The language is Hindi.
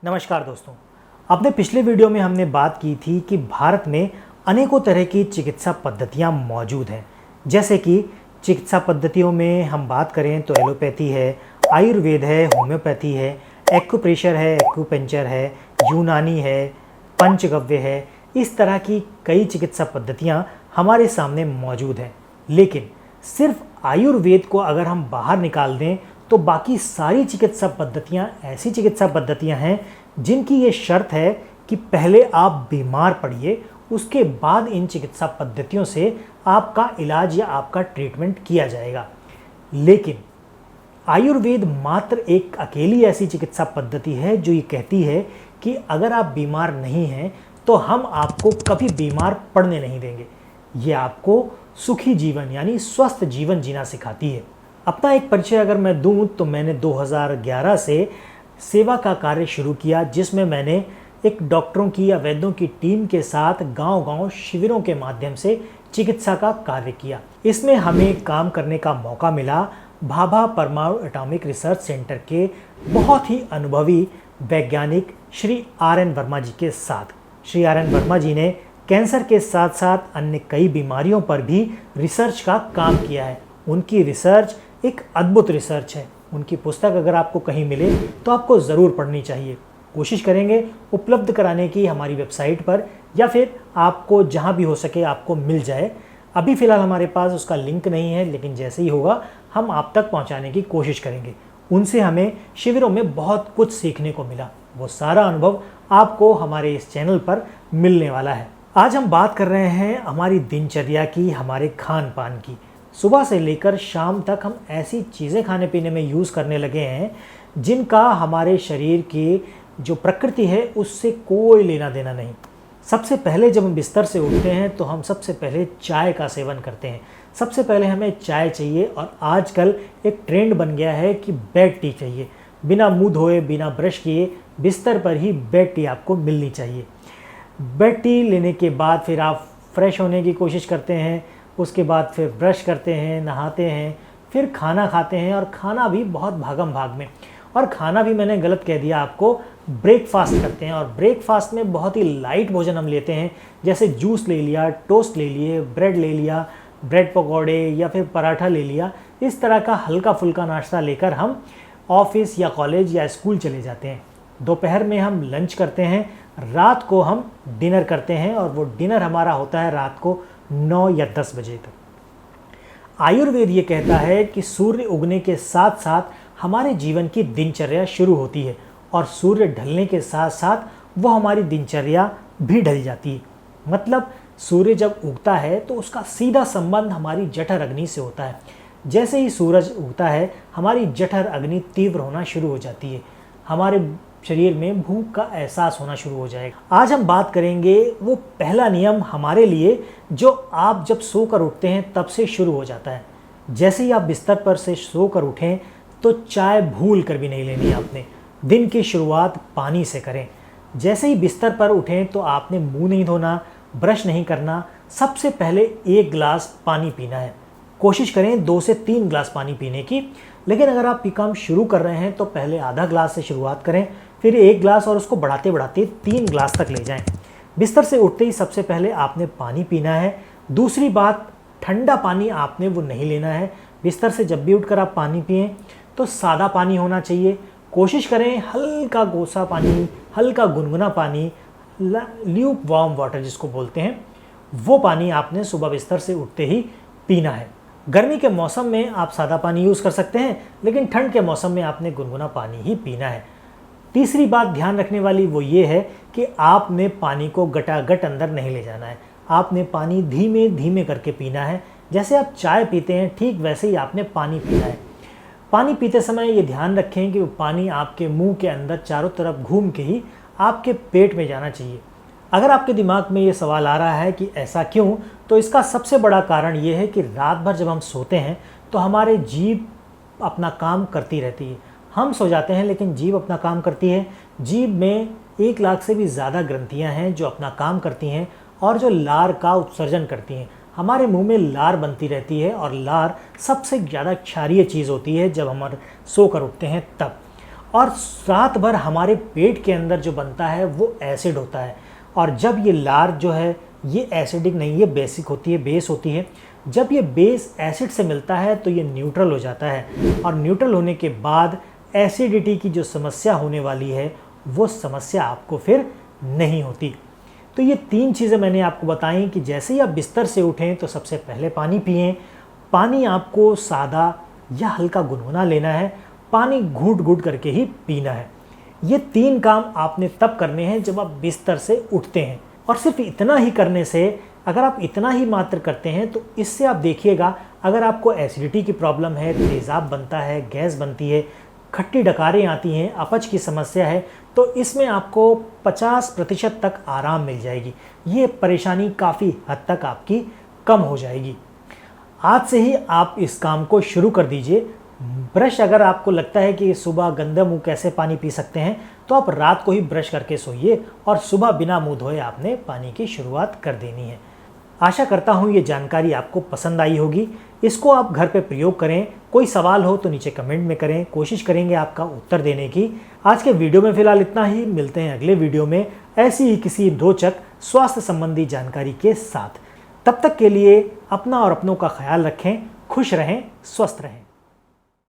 नमस्कार दोस्तों। अपने पिछले वीडियो में हमने बात की थी कि भारत में अनेकों तरह की चिकित्सा पद्धतियां मौजूद हैं। जैसे कि चिकित्सा पद्धतियों में हम बात करें तो एलोपैथी है, आयुर्वेद है, होम्योपैथी है, एक्यूप्रेशर है, एक्यूपंक्चर है, यूनानी है, पंचगव्य है। इस तरह की कई चिकित्सा पद्धतियां हमारे सामने मौजूद हैं। लेकिन सिर्फ आयुर्वेद को अगर हम बाहर निकाल दें तो बाकी सारी चिकित्सा पद्धतियां ऐसी चिकित्सा पद्धतियां हैं जिनकी ये शर्त है कि पहले आप बीमार पड़िए, उसके बाद इन चिकित्सा पद्धतियों से आपका इलाज या आपका ट्रीटमेंट किया जाएगा। लेकिन आयुर्वेद मात्र एक अकेली ऐसी चिकित्सा पद्धति है जो ये कहती है कि अगर आप बीमार नहीं हैं तो हम आपको कभी बीमार पड़ने नहीं देंगे। ये आपको सुखी जीवन यानी स्वस्थ जीवन जीना सिखाती है। अपना एक परिचय अगर मैं दूं तो मैंने 2011 से सेवा का कार्य शुरू किया, जिसमें मैंने एक डॉक्टरों की या वैद्यों की टीम के साथ गांव-गांव शिविरों के माध्यम से चिकित्सा का कार्य किया। इसमें हमें काम करने का मौका मिला भाभा परमाणु एटॉमिक रिसर्च सेंटर के बहुत ही अनुभवी वैज्ञानिक श्री आर.एन. वर्मा जी के साथ। श्री आर.एन. वर्मा जी ने कैंसर के साथ साथ अन्य कई बीमारियों पर भी रिसर्च का काम किया है। उनकी रिसर्च एक अद्भुत रिसर्च है। उनकी पुस्तक अगर आपको कहीं मिले तो आपको ज़रूर पढ़नी चाहिए। कोशिश करेंगे उपलब्ध कराने की हमारी वेबसाइट पर, या फिर आपको जहां भी हो सके आपको मिल जाए। अभी फ़िलहाल हमारे पास उसका लिंक नहीं है, लेकिन जैसे ही होगा हम आप तक पहुंचाने की कोशिश करेंगे। उनसे हमें शिविरों में बहुत कुछ सीखने को मिला। वो सारा अनुभव आपको हमारे इस चैनल पर मिलने वाला है। आज हम बात कर रहे हैं हमारी दिनचर्या की, हमारे खान पान की। सुबह से लेकर शाम तक हम ऐसी चीज़ें खाने पीने में यूज़ करने लगे हैं जिनका हमारे शरीर की जो प्रकृति है उससे कोई लेना देना नहीं। सबसे पहले जब हम बिस्तर से उठते हैं तो हम सबसे पहले चाय का सेवन करते हैं। सबसे पहले हमें चाय चाहिए, और आजकल एक ट्रेंड बन गया है कि बेड टी चाहिए। बिना मुंह धोए, बिना ब्रश किए बिस्तर पर ही बेड टी आपको मिलनी चाहिए। बेड टी लेने के बाद फिर आप फ्रेश होने की कोशिश करते हैं, उसके बाद फिर ब्रश करते हैं, नहाते हैं, फिर खाना खाते हैं, और खाना भी बहुत भागम भाग में। और खाना भी मैंने गलत कह दिया आपको, ब्रेकफास्ट करते हैं। और ब्रेकफास्ट में बहुत ही लाइट भोजन हम लेते हैं, जैसे जूस ले लिया, टोस्ट ले लिए, ब्रेड ले लिया, ब्रेड पकौड़े या फिर पराठा ले लिया। इस तरह का हल्का फुल्का नाश्ता लेकर हम ऑफिस या कॉलेज या स्कूल चले जाते हैं। दोपहर में हम लंच करते हैं, रात को हम डिनर करते हैं, और वो डिनर हमारा होता है रात को 9 या 10 बजे तक। आयुर्वेद ये कहता है कि सूर्य उगने के साथ साथ हमारे जीवन की दिनचर्या शुरू होती है, और सूर्य ढलने के साथ साथ वो हमारी दिनचर्या भी ढल जाती है। मतलब सूर्य जब उगता है तो उसका सीधा संबंध हमारी जठर अग्नि से होता है। जैसे ही सूरज उगता है हमारी जठर अग्नि तीव्र होना शुरू हो जाती है, हमारे शरीर में भूख का एहसास होना शुरू हो जाएगा। आज हम बात करेंगे वो पहला नियम हमारे लिए जो आप जब सोकर उठते हैं तब से शुरू हो जाता है। जैसे ही आप बिस्तर पर से सोकर उठें तो चाय भूल कर भी नहीं लेनी आपने। दिन की शुरुआत पानी से करें। जैसे ही बिस्तर पर उठें तो आपने मुंह नहीं धोना, ब्रश नहीं करना, सबसे पहले 1 गिलास पानी पीना है। कोशिश करें 2 से 3 गिलास पानी पीने की, लेकिन अगर आप काम शुरू कर रहे हैं तो पहले आधा गिलास से शुरुआत करें, फिर 1 गिलास, और उसको बढ़ाते बढ़ाते 3 गिलास तक ले जाएं। बिस्तर से उठते ही सबसे पहले आपने पानी पीना है। दूसरी बात, ठंडा पानी आपने वो नहीं लेना है। बिस्तर से जब भी उठकर आप पानी पिएं तो सादा पानी होना चाहिए। कोशिश करें हल्का कोसा पानी, हल्का गुनगुना पानी, ल्यूक वार्म वाटर जिसको बोलते हैं, वो पानी आपने सुबह बिस्तर से उठते ही पीना है। गर्मी के मौसम में आप सादा पानी यूज़ कर सकते हैं, लेकिन ठंड के मौसम में आपने गुनगुना पानी ही पीना है। तीसरी बात ध्यान रखने वाली वो ये है कि आपने पानी को गटागट अंदर नहीं ले जाना है। आपने पानी धीमे धीमे करके पीना है। जैसे आप चाय पीते हैं ठीक वैसे ही आपने पानी पीना है। पानी पीते समय ये ध्यान रखें कि वो पानी आपके मुंह के अंदर चारों तरफ घूम के ही आपके पेट में जाना चाहिए। अगर आपके दिमाग में ये सवाल आ रहा है कि ऐसा क्यों, तो इसका सबसे बड़ा कारण ये है कि रात भर जब हम सोते हैं तो हमारे जीभ अपना काम करती रहती है। हम सो जाते हैं लेकिन जीभ अपना काम करती है। जीभ में 1 लाख से भी ज़्यादा ग्रंथियां हैं जो अपना काम करती हैं और जो लार का उत्सर्जन करती हैं। हमारे मुंह में लार बनती रहती है, और लार सबसे ज़्यादा क्षारीय चीज़ होती है जब हम सोकर उठते हैं तब। और रात भर हमारे पेट के अंदर जो बनता है वो एसिड होता है। और जब ये लार जो है ये एसिडिक नहीं, ये बेसिक होती है, बेस होती है। जब ये बेस एसिड से मिलता है तो ये न्यूट्रल हो जाता है, और न्यूट्रल होने के बाद एसिडिटी की जो समस्या होने वाली है वो समस्या आपको फिर नहीं होती। तो ये 3 चीज़ें मैंने आपको बताई कि जैसे ही आप बिस्तर से उठें तो सबसे पहले पानी पिएं। पानी आपको सादा या हल्का गुनगुना लेना है, पानी घूंट घूंट करके ही पीना है। ये 3 काम आपने तब करने हैं जब आप बिस्तर से उठते हैं। और सिर्फ इतना ही करने से, अगर आप इतना ही मात्र करते हैं तो इससे आप देखिएगा, अगर आपको एसिडिटी की प्रॉब्लम है, तेज़ाब बनता है, गैस बनती है, खट्टी डकारें आती हैं, अपच की समस्या है, तो इसमें आपको 50% तक आराम मिल जाएगी। ये परेशानी काफ़ी हद तक आपकी कम हो जाएगी। आज से ही आप इस काम को शुरू कर दीजिए। ब्रश, अगर आपको लगता है कि सुबह गंदे मुंह कैसे पानी पी सकते हैं, तो आप रात को ही ब्रश करके सोइए और सुबह बिना मुंह धोए आपने पानी की शुरुआत कर देनी है। आशा करता हूँ ये जानकारी आपको पसंद आई होगी। इसको आप घर पे प्रयोग करें। कोई सवाल हो तो नीचे कमेंट में करें, कोशिश करेंगे आपका उत्तर देने की। आज के वीडियो में फिलहाल इतना ही। मिलते हैं अगले वीडियो में ऐसी ही किसी रोचक स्वास्थ्य संबंधी जानकारी के साथ। तब तक के लिए अपना और अपनों का ख्याल रखें, खुश रहें, स्वस्थ रहें।